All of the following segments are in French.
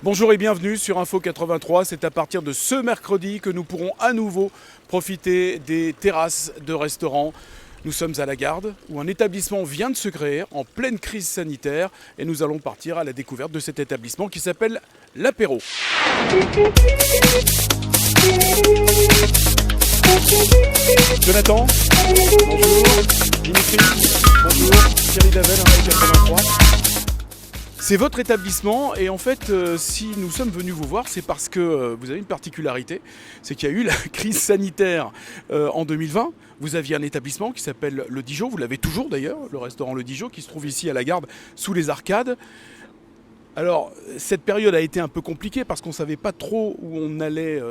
Bonjour et bienvenue sur Info 83. C'est à partir de ce mercredi que nous pourrons à nouveau profiter des terrasses de restaurants. Nous sommes à la Garde où un établissement vient de se créer en pleine crise sanitaire et nous allons partir à la découverte de cet établissement qui s'appelle l'Apéro. Jonathan, bonjour. Dimitri, bonjour. Thierry Davel, Info 83. C'est votre établissement et en fait, si nous sommes venus vous voir, c'est parce que vous avez une particularité, c'est qu'il y a eu la crise sanitaire en 2020. Vous aviez un établissement qui s'appelle Le Dijon, vous l'avez toujours d'ailleurs, le restaurant Le Dijon, qui se trouve ici à la Garde, sous les arcades. Alors, cette période a été un peu compliquée parce qu'on ne savait pas trop où on allait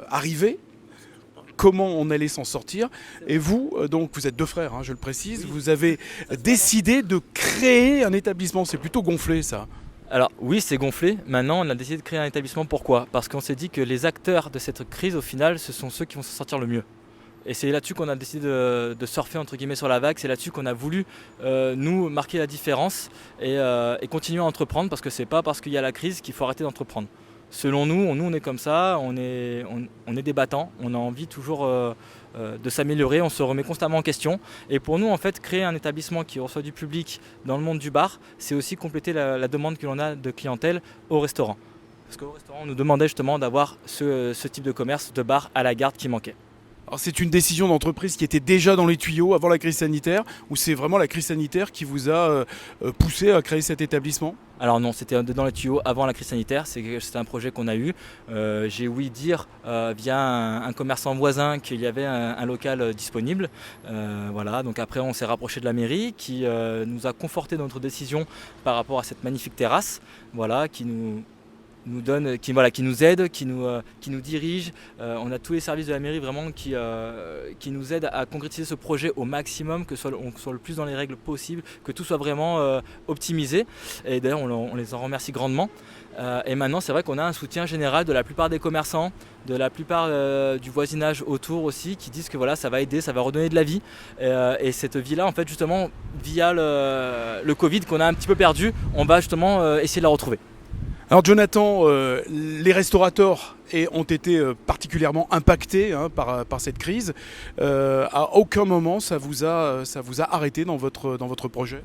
arriver, comment on allait s'en sortir. Et vous, donc vous êtes deux frères, je le précise, vous avez décidé de créer un établissement. C'est plutôt gonflé ça. Alors oui, c'est gonflé. Maintenant, on a décidé de créer un établissement. Pourquoi ? Parce qu'on s'est dit que les acteurs de cette crise, au final, ce sont ceux qui vont s'en sortir le mieux. Et c'est là-dessus qu'on a décidé de surfer entre guillemets sur la vague. C'est là-dessus qu'on a voulu nous marquer la différence et continuer à entreprendre parce que c'est pas parce qu'il y a la crise qu'il faut arrêter d'entreprendre. Selon nous, on est comme ça, on est des battants, on a envie toujours de s'améliorer, on se remet constamment en question. Et pour nous, en fait, créer un établissement qui reçoit du public dans le monde du bar, c'est aussi compléter la demande que l'on a de clientèle au restaurant. Parce qu'au restaurant, on nous demandait justement d'avoir ce type de commerce, de bar à la Garde qui manquait. Alors c'est une décision d'entreprise qui était déjà dans les tuyaux avant la crise sanitaire ou c'est vraiment la crise sanitaire qui vous a poussé à créer cet établissement ? Alors non, c'était dans les tuyaux avant la crise sanitaire, c'était un projet qu'on a eu. J'ai ouï dire via un commerçant voisin qu'il y avait un local disponible. Voilà, donc après on s'est rapproché de la mairie qui nous a conforté dans notre décision par rapport à cette magnifique terrasse, voilà, qui nous donne, qui nous aide, qui nous dirige. On a tous les services de la mairie vraiment qui nous aident à concrétiser ce projet au maximum, que on soit le plus dans les règles possibles, que tout soit vraiment optimisé. Et d'ailleurs on les en remercie grandement. Et maintenant c'est vrai qu'on a un soutien général de la plupart des commerçants, de la plupart du voisinage autour aussi, qui disent que voilà, ça va aider, ça va redonner de la vie. Et cette vie-là, en fait, justement, via le Covid qu'on a un petit peu perdu, on va justement essayer de la retrouver. Alors Jonathan, les restaurateurs ont été particulièrement impactés par cette crise. À aucun moment ça vous a arrêté dans votre projet ?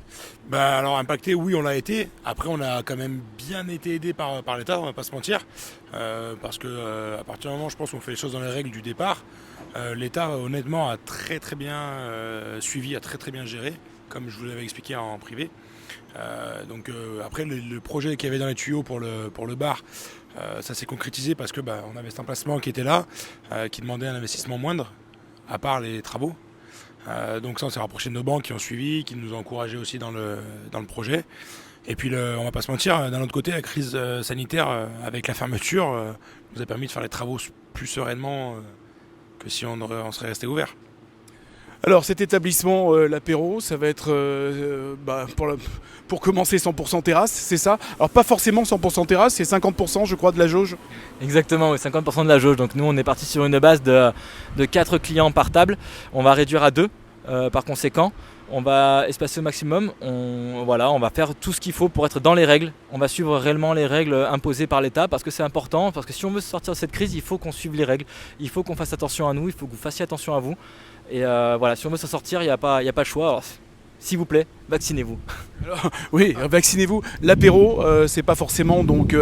Alors impacté, oui, on l'a été. Après, on a quand même bien été aidé par l'État, on va pas se mentir. Parce que à partir du moment, je pense qu'on fait les choses dans les règles du départ, l'État honnêtement a très très bien suivi, a très très bien géré, comme je vous l'avais expliqué en privé. Après le projet qu'il y avait dans les tuyaux pour le bar, ça s'est concrétisé parce que on avait cet emplacement qui était là, qui demandait un investissement moindre, à part les travaux. Donc ça, on s'est rapproché de nos banques qui ont suivi, qui nous ont encouragés aussi dans le projet. Et puis on va pas se mentir, d'un autre côté, la crise sanitaire avec la fermeture nous a permis de faire les travaux plus sereinement que si on serait resté ouvert. Alors cet établissement, l'Apéro, ça va être pour commencer 100% terrasse, c'est ça ? Alors pas forcément 100% terrasse, c'est 50% je crois de la jauge. Exactement, oui, 50% de la jauge. Donc nous on est parti sur une base de 4 clients par table. On va réduire à 2 par conséquent. On va espacer au maximum, on va faire tout ce qu'il faut pour être dans les règles. On va suivre réellement les règles imposées par l'État parce que c'est important, parce que si on veut sortir de cette crise, il faut qu'on suive les règles. Il faut qu'on fasse attention à nous, il faut que vous fassiez attention à vous. Et si on veut s'en sortir, il n'y a pas le choix. Alors, s'il vous plaît, vaccinez-vous. Alors, oui, vaccinez-vous. L'Apéro, c'est pas forcément donc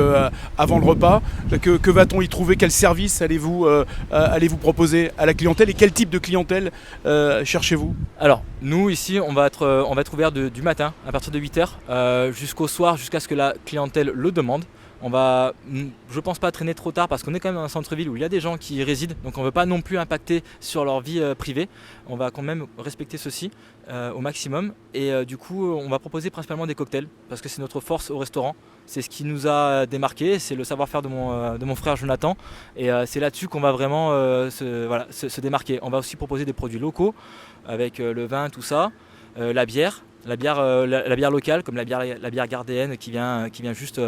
avant le repas. Que va-t-on y trouver ? Quel service allez-vous proposer à la clientèle et quel type de clientèle cherchez-vous ? Alors, nous ici, on va être ouvert du matin à partir de 8h jusqu'au soir, jusqu'à ce que la clientèle le demande. On va, je pense pas traîner trop tard parce qu'on est quand même dans un centre-ville où il y a des gens qui y résident, donc on ne veut pas non plus impacter sur leur vie privée. On va quand même respecter ceci au maximum et du coup on va proposer principalement des cocktails parce que c'est notre force au restaurant. C'est ce qui nous a démarqué, c'est le savoir-faire de mon frère Jonathan et c'est là-dessus qu'on va vraiment se démarquer. On va aussi proposer des produits locaux avec le vin, tout ça, la bière locale comme la bière gardéenne qui vient juste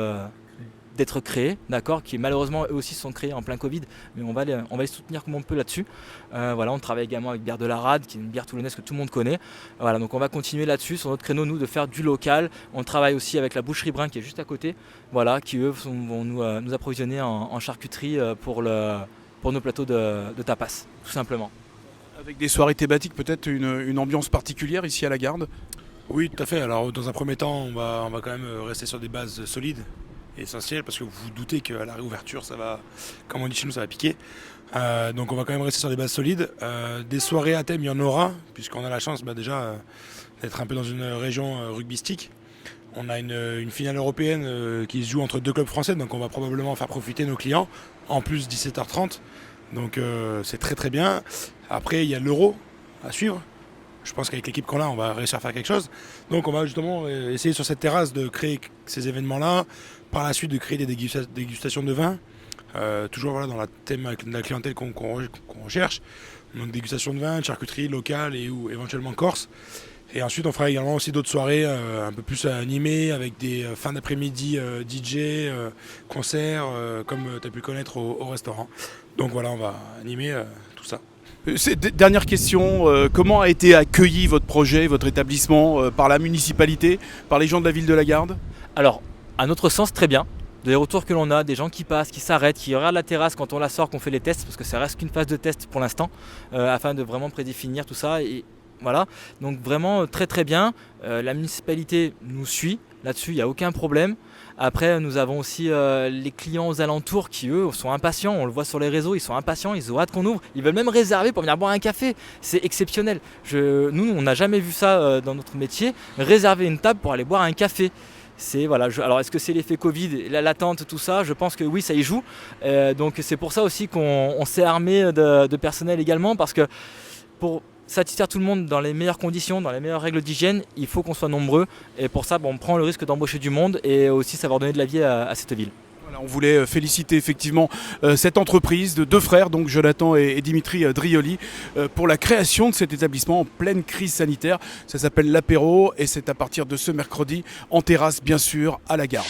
d'être créés, d'accord, qui malheureusement eux aussi sont créés en plein Covid, mais on va les soutenir comme on peut là-dessus. Voilà, on travaille également avec Bière de la Rade, qui est une bière toulonnaise que tout le monde connaît. Voilà, donc on va continuer là-dessus, sur notre créneau, nous, de faire du local. On travaille aussi avec la boucherie Brun qui est juste à côté, voilà, qui eux vont nous approvisionner en charcuterie pour nos plateaux de tapas, tout simplement. Avec des soirées thématiques, peut-être une ambiance particulière ici à la Garde? Oui, tout à fait. Alors, dans un premier temps, on va quand même rester sur des bases solides, essentielles, parce que vous vous doutez qu'à la réouverture, ça va, comme on dit chez nous, ça va piquer. Donc, on va quand même rester sur des bases solides. Des soirées à thème, il y en aura, puisqu'on a la chance déjà d'être un peu dans une région rugbystique. On a une finale européenne qui se joue entre 2 clubs français, donc on va probablement faire profiter nos clients, en plus 17h30. Donc, c'est très très bien. Après, il y a l'Euro à suivre. Je pense qu'avec l'équipe qu'on a, on va réussir à faire quelque chose. Donc on va justement essayer sur cette terrasse de créer ces événements-là. Par la suite de créer des dégustations de vin. Toujours voilà, dans la thème avec la clientèle qu'on recherche. Donc dégustation de vin, de charcuterie locale ou éventuellement corse. Et ensuite on fera également aussi d'autres soirées un peu plus animées avec des fins d'après-midi DJ, concerts, comme tu as pu connaître au restaurant. Donc voilà, on va animer tout ça. Dernière question, comment a été accueilli votre projet, votre établissement par la municipalité, par les gens de la ville de la Garde? Alors, à notre sens, très bien. Des retours que l'on a, des gens qui passent, qui s'arrêtent, qui regardent la terrasse quand on la sort, qu'on fait les tests, parce que ça reste qu'une phase de test pour l'instant, afin de vraiment prédéfinir tout ça. Et voilà, donc vraiment très très bien. La municipalité nous suit, là-dessus il n'y a aucun problème. Après nous avons aussi les clients aux alentours qui eux sont impatients, on le voit sur les réseaux, ils sont impatients, ils ont hâte qu'on ouvre, ils veulent même réserver pour venir boire un café, c'est exceptionnel. Nous on n'a jamais vu ça dans notre métier, réserver une table pour aller boire un café. Alors est-ce que c'est l'effet Covid, l'attente, tout ça? Je pense que oui, ça y joue. Donc c'est pour ça aussi qu'on s'est armé de personnel également, parce que pour satisfaire tout le monde dans les meilleures conditions, dans les meilleures règles d'hygiène, il faut qu'on soit nombreux. Et pour ça, on prend le risque d'embaucher du monde et aussi savoir donner de la vie à cette ville. Voilà, on voulait féliciter effectivement cette entreprise de 2 frères, donc Jonathan et Dimitri Drioli, pour la création de cet établissement en pleine crise sanitaire. Ça s'appelle l'Apéro et c'est à partir de ce mercredi en terrasse, bien sûr, à la Garde.